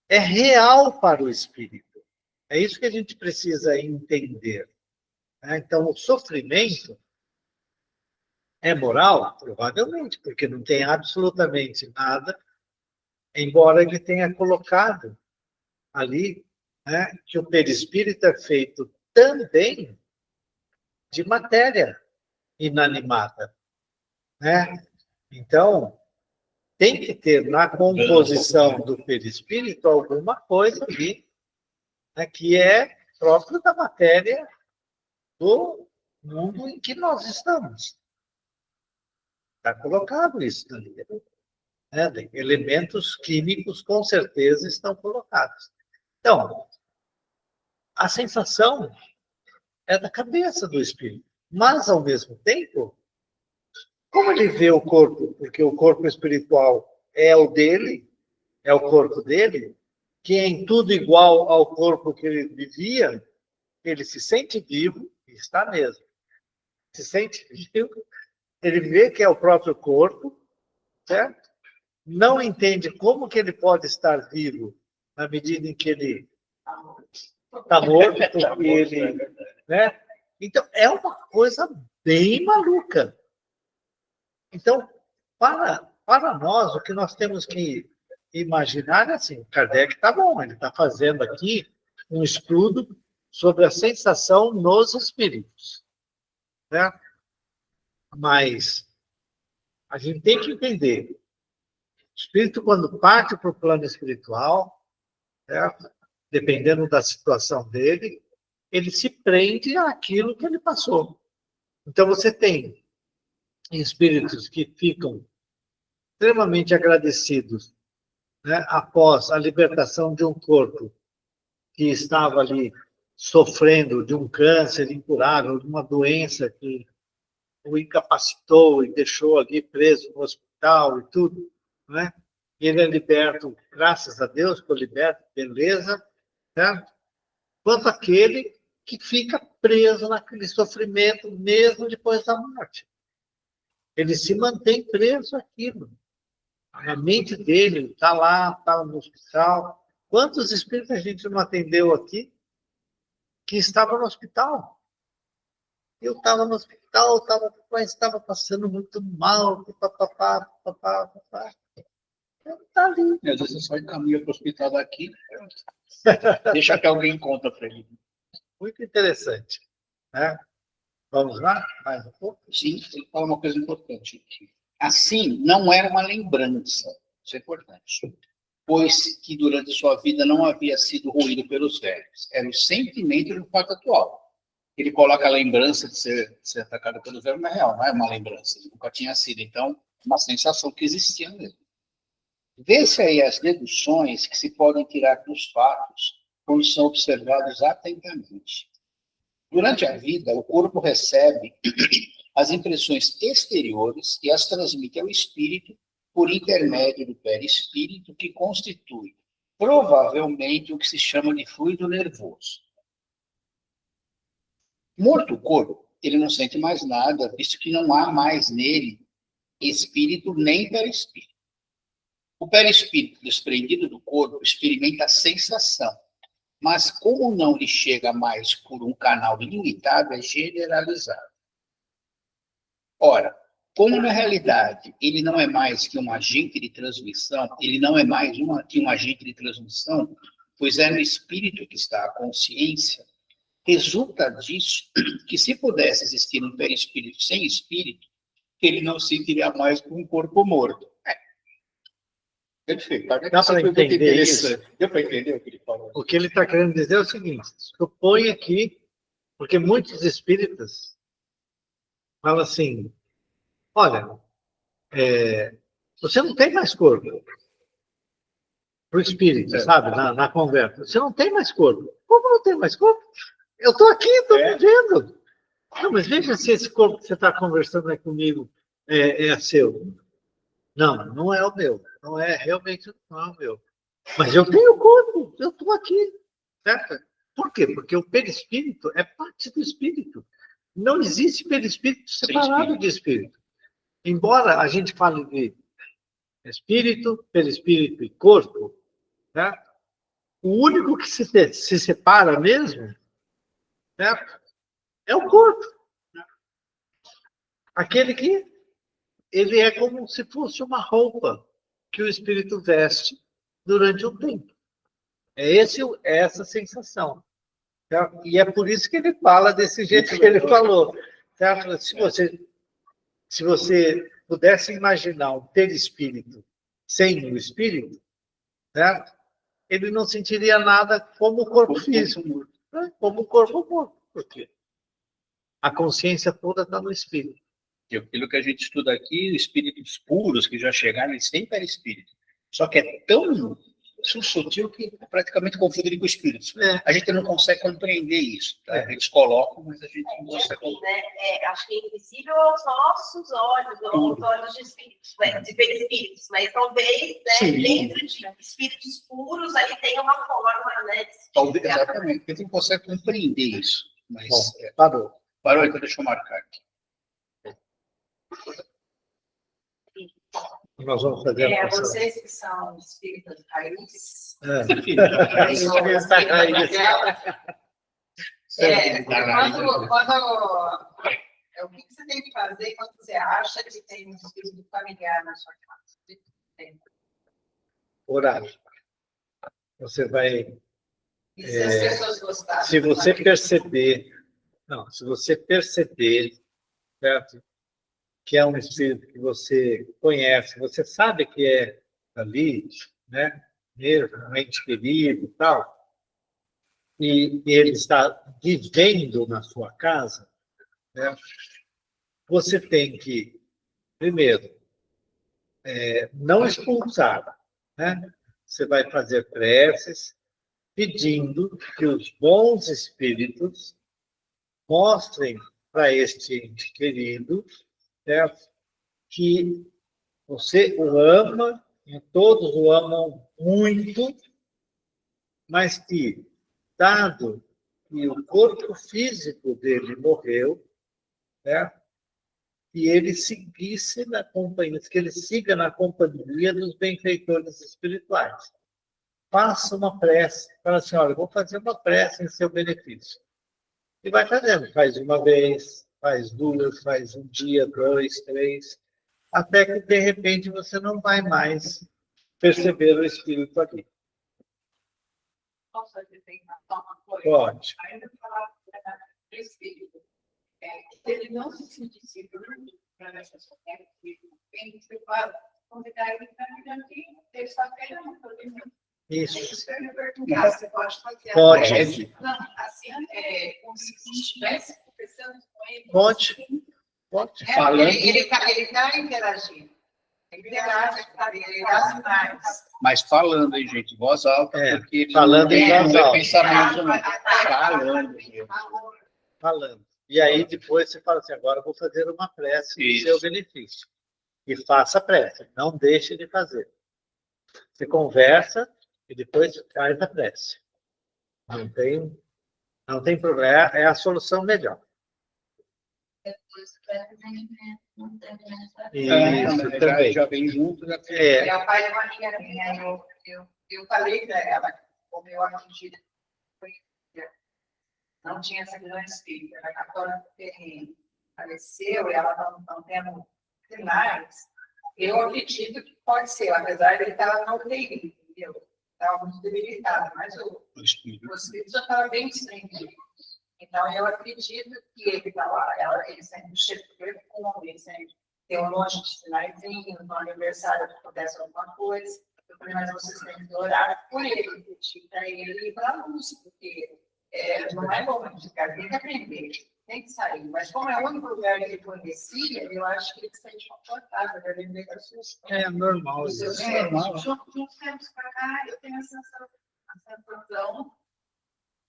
Speaker 2: é real para o espírito. É isso que a gente precisa entender. Então, o sofrimento é moral? Provavelmente, porque não tem absolutamente nada, embora ele tenha colocado ali, né, que o perispírito é feito também de matéria inanimada. Né? Então, tem que ter na composição do perispírito alguma coisa ali, né, que é próprio da matéria do mundo em que nós estamos. Está colocado isso ali. Né? Elementos químicos, com certeza, estão colocados. Então, a sensação é da cabeça do espírito. Mas, ao mesmo tempo, como ele vê o corpo, porque o corpo espiritual é o dele, é o corpo dele, que é em tudo igual ao corpo que ele vivia, ele se sente vivo, e está mesmo. Se sente vivo, ele vê que é o próprio corpo, certo? Não entende como que ele pode estar vivo na medida em que ele está morto, porque ele, né? Então, é uma coisa bem maluca. Então, para nós, o que nós temos que imaginar é assim, Kardec está bom, ele está fazendo aqui um estudo sobre a sensação nos espíritos, certo? Mas a gente tem que entender, o espírito, quando parte para o plano espiritual, certo? Dependendo da situação dele, ele se prende àquilo que ele passou. Então, você tem espíritos que ficam extremamente agradecidos, né, após a libertação de um corpo que estava ali sofrendo de um câncer incurável, de uma doença que o incapacitou e deixou ali preso no hospital e tudo, né? Ele é liberto, graças a Deus, foi liberto, beleza, certo? Quanto aquele que fica preso naquele sofrimento mesmo depois da morte. Ele se mantém preso àquilo. A mente dele está lá, está no hospital. Quantos espíritos a gente não atendeu aqui que estava no hospital? Eu estava no hospital, estava passando muito mal, papapá, papapá, papapá. Está ali.
Speaker 1: Às vezes você só encaminha para o hospital daqui, deixa que alguém conta para ele.
Speaker 2: Muito interessante, né? Vamos lá? Mais um pouco?
Speaker 1: Sim, ele fala uma coisa importante aqui. Assim, não era uma lembrança, isso é importante, pois que durante sua vida não havia sido ruído pelos velhos. Era o sentimento do fato atual. Ele coloca a lembrança de ser atacado pelos velhos, mas real, não é uma lembrança, ele nunca tinha sido. Então, uma sensação que existia mesmo. Vê-se aí as deduções que se podem tirar dos fatos quando são observados atentamente. Durante a vida, o corpo recebe as impressões exteriores e as transmite ao espírito por intermédio do perispírito, que constitui provavelmente o que se chama de fluido nervoso. Morto o corpo, ele não sente mais nada, visto que não há mais nele espírito nem perispírito. O perispírito desprendido do corpo experimenta a sensação, mas como não lhe chega mais por um canal limitado, é generalizado. Ora, como na realidade ele não é mais que um agente de transmissão, pois é no espírito que está a consciência, resulta disso que se pudesse existir um perispírito sem espírito, ele não sentiria mais com um corpo morto. Perfeito.
Speaker 2: Dá para entender isso?
Speaker 1: Deu para entender o que ele falou?
Speaker 2: O que ele está querendo dizer é o seguinte: supõe aqui, porque muitos espíritas falam assim, olha, você não tem mais corpo. Para o espírito, sabe, na conversa. Você não tem mais corpo. Como não tem mais corpo? Eu estou aqui, estou vivendo. Não, mas veja se esse corpo que você está conversando aí comigo é seu. Não, não é o meu. Não é, realmente não é o meu. Mas eu tenho corpo, eu estou aqui. Certo? Por quê? Porque o perispírito é parte do espírito. Não existe perispírito separado de espírito. Embora a gente fale de espírito, perispírito e corpo, certo? O único que se separa mesmo, certo? É o corpo. Aquele que ele é como se fosse uma roupa que o espírito veste durante um tempo. É essa sensação. Certo? E é por isso que ele fala desse jeito que ele falou. Certo? Se você pudesse imaginar um perispírito sem o espírito, certo? Ele não sentiria nada como o corpo físico, né? Como o corpo morto. Por quê? A consciência toda está no espírito.
Speaker 1: E aquilo que a gente estuda aqui, espíritos puros que já chegaram, eles têm perispírito. Só que é tão sutil que praticamente confunde com espíritos. A gente não consegue compreender isso. Tá? Eles colocam, mas a gente não consegue compreender.
Speaker 5: Acho que é invisível aos nossos olhos, aos olhos de espíritos, de perispíritos, mas talvez, dentro de espíritos puros, ali tem uma forma, né?
Speaker 1: Talvez, exatamente, porque a gente não consegue compreender isso. Mas,
Speaker 2: bom, parou.
Speaker 1: Parou, então deixa eu marcar aqui.
Speaker 2: Nós vamos fazer a passagem.
Speaker 3: Vocês que são espíritas raiz. O que você tem que fazer quando você acha que tem um espírito familiar na sua casa?
Speaker 2: Horário. Você vai
Speaker 3: E se as pessoas gostarem?
Speaker 2: Se você perceber, certo? Que é um espírito que você conhece, você sabe que é ali, né? Mesmo, um ente querido e tal, e ele está vivendo na sua casa, né? Você tem que, primeiro, não expulsar, né? Você vai fazer preces pedindo que os bons espíritos mostrem para este ente querido, certo? Que você o ama, e todos o amam muito, mas que, dado que o corpo físico dele morreu, certo? Que ele seguisse na companhia, que ele siga na companhia dos benfeitores espirituais. Faça uma prece, fala assim, olha, vou fazer uma prece em seu benefício. E vai fazendo, faz uma vez, faz duas, faz um dia, 2, 3, até que, de repente, você não vai mais perceber o espírito ali.
Speaker 6: Posso acrescentar só uma coisa?
Speaker 2: Pode.
Speaker 6: Ainda falar do espírito. Se ele não se sentisse bruto para essa sociedade, você fala, convidar ele para vir aqui, ele está querendo fazer
Speaker 2: Isso.
Speaker 6: isso. Eu perguntar, você pode fazer
Speaker 2: Pode.
Speaker 6: Não, assim, como se estivesse conversando com ele.
Speaker 2: Pode. Pode.
Speaker 1: Falando.
Speaker 3: Ele está interagindo. Ele interage mais.
Speaker 1: Mas falando, hein, gente, em voz alta,
Speaker 2: É,
Speaker 1: porque ele
Speaker 2: falando
Speaker 1: não
Speaker 2: em
Speaker 1: tem
Speaker 2: voz alta.
Speaker 1: pensamento, não. Falando.
Speaker 2: Falando. E aí, depois, você fala assim, agora eu vou fazer uma prece em
Speaker 1: Isso.
Speaker 2: seu benefício. E faça a prece. Não deixe de fazer. Você conversa e depois faz a prece. Não tem problema. É a solução melhor. Isso, também.
Speaker 1: Já vem junto, já tem.
Speaker 3: É o pai de uma amiga minha, eu falei para ela, o meu atingido não tinha essa grande espírita, era católica do terreno, faleceu, e ela não tendo sinais. Eu acredito que pode ser, apesar de ele estar na UTI, entendeu? Estava muito debilitado, mas o espírito já estava bem estendido. Então, eu acredito que ele está lá, ele sempre chega por perfume, ele sempre tem um monte de sinaizinhos, no aniversário acontece alguma coisa. Eu falei, mas vocês têm que orar por ele, pedir para ele ir para a luz, porque não é bom ficar, tem que aprender, tem que sair. Mas como é o único lugar que ele conhecia, eu acho que ele se sente confortável para vender as suas coisas.
Speaker 2: É normal. Isso.
Speaker 6: De uns tempos para cá, eu tenho a sensação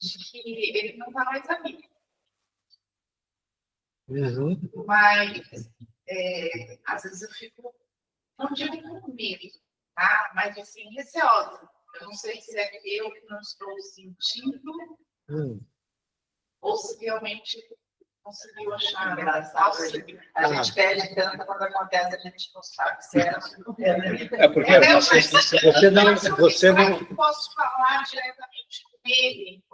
Speaker 6: de que ele não está mais aqui.
Speaker 2: Uhum.
Speaker 6: Mas, às vezes eu fico, não digo com medo, tá? Mas assim, receosa. Eu não sei se é eu que não estou sentindo ou se realmente conseguiu achar auxílio.
Speaker 3: A gente pede tanto quando acontece, a gente não sabe se é.
Speaker 1: É porque
Speaker 2: Você não.
Speaker 6: Eu não posso falar diretamente com ele.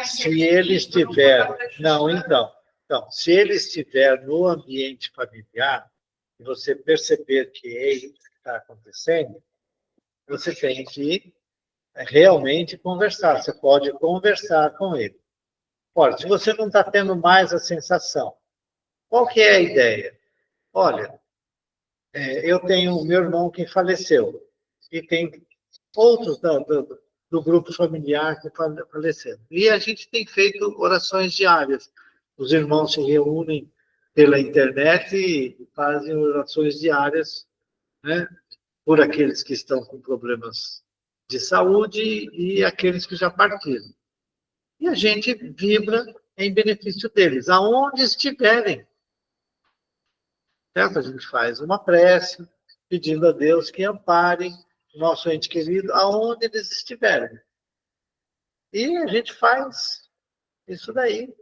Speaker 2: Se ele estiver. Não, então. Então, se ele estiver no ambiente familiar, e você perceber que é isso que está acontecendo, você tem que realmente conversar. Você pode conversar com ele. Olha, se você não está tendo mais a sensação, qual que é a ideia? Olha, eu tenho meu irmão que faleceu, e tem outros do grupo familiar que faleceram. E a gente tem feito orações diárias. Os irmãos se reúnem pela internet e fazem orações diárias, né, por aqueles que estão com problemas de saúde e aqueles que já partiram. E a gente vibra em benefício deles, aonde estiverem. Certo? A gente faz uma prece, pedindo a Deus que ampare o nosso ente querido aonde eles estiverem. E a gente faz isso daí,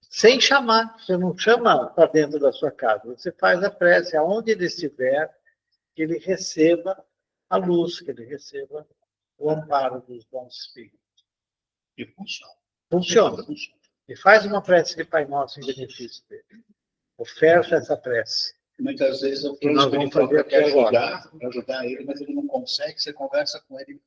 Speaker 2: sem chamar. Você não chama para dentro da sua casa, você faz a prece aonde ele estiver, que ele receba a luz, que ele receba o amparo dos bons espíritos.
Speaker 1: E funciona.
Speaker 2: Funciona. E faz uma prece de Pai Nosso em benefício dele. Oferta essa prece.
Speaker 1: Muitas vezes o
Speaker 2: nós vamos fazer
Speaker 1: quer
Speaker 2: aqui agora.
Speaker 1: ajudar ele, mas ele não consegue, você conversa com ele,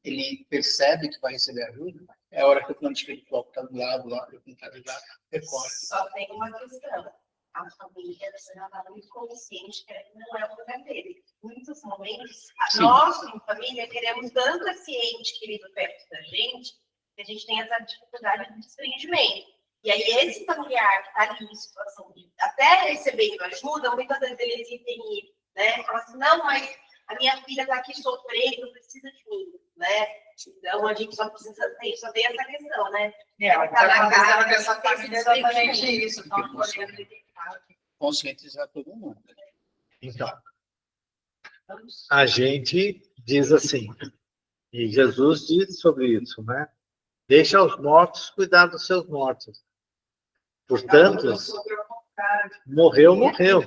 Speaker 1: ele percebe que vai receber ajuda, é a hora que o plano espiritual que está do lado, lá, que está do lado, recorre.
Speaker 5: Só tem uma questão. A família está muito consciente que não é o lugar dele. Em muitos momentos,
Speaker 1: Sim.
Speaker 5: nós, como família, queremos tanto esse ente querido perto da gente, que a gente tem essa dificuldade de desprendimento. E aí, esse familiar que está ali em situação de até recebendo ajuda, muitas vezes ele hesita em ir, né? Fala assim, não, mas a minha filha está aqui sofrendo, precisa de mim, né? Então, a gente só tem essa questão, né?
Speaker 3: Ela
Speaker 5: Tá na
Speaker 3: está
Speaker 5: casa,
Speaker 3: dizendo que essa família é exatamente isso. Então,
Speaker 1: Conscientizar todo mundo.
Speaker 2: Então, a gente diz assim, e Jesus diz sobre isso, né? Deixa os mortos cuidar dos seus mortos. Portanto, morreu, morreu.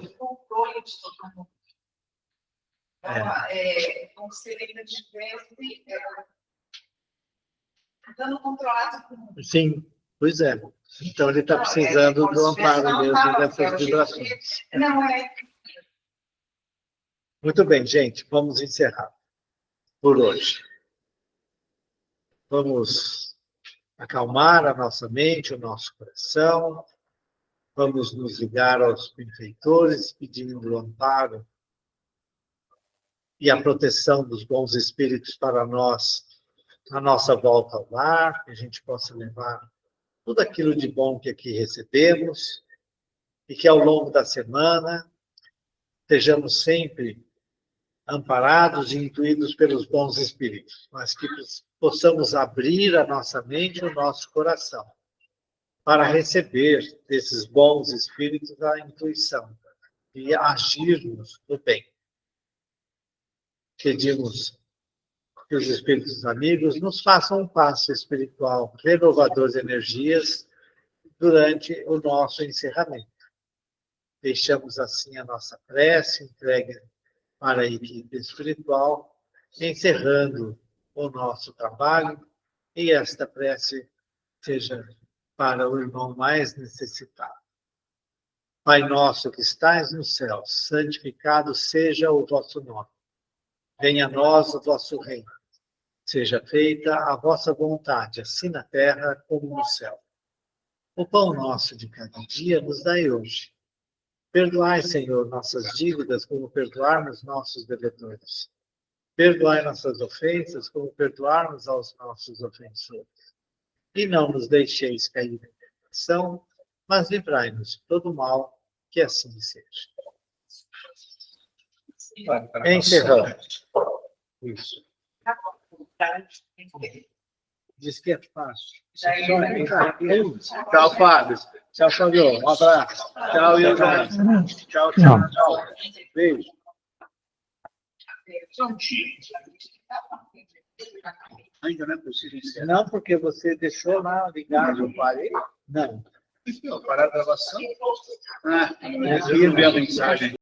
Speaker 6: Como se ele ainda estivesse dando controlado.
Speaker 2: Sim, pois é. Então ele está precisando do amparo mesmo dessas vibrações.
Speaker 6: Não, é.
Speaker 2: Muito bem, gente, vamos encerrar por hoje. Vamos acalmar a nossa mente, o nosso coração. Vamos nos ligar aos benfeitores, pedindo o amparo e a proteção dos bons espíritos para nós, a nossa volta ao lar, que a gente possa levar tudo aquilo de bom que aqui recebemos e que ao longo da semana estejamos sempre amparados e intuídos pelos bons espíritos, mas que possamos abrir a nossa mente e o nosso coração para receber desses bons espíritos a intuição e agirmos no bem. Pedimos que os espíritos amigos nos façam um passo espiritual renovador de energias durante o nosso encerramento. Deixamos assim a nossa prece entregue para a equipe espiritual, encerrando o nosso trabalho, e esta prece seja para o irmão mais necessitado. Pai nosso que estais no céu, santificado seja o vosso nome. Venha a nós o vosso reino. Seja feita a vossa vontade, assim na terra como no céu. O pão nosso de cada dia nos dai hoje. Perdoai, Senhor, nossas dívidas, como perdoarmos nossos devedores. Perdoai nossas ofensas, como perdoarmos aos nossos ofensores. E não nos deixeis cair em tentação, mas livrai-nos de todo mal, que assim seja. Encerramos. Isso. Diz que é fácil. Tchau, Fábio. Tchau, Fábio. Um abraço. Tchau, Ivan. Tchau, tchau, tchau. Beijo.
Speaker 1: Ainda não é possível encerrar.
Speaker 2: Não, porque você deixou lá ligado, eu parei. Não.
Speaker 1: Parar a gravação? Ah, eu não vi a mensagem.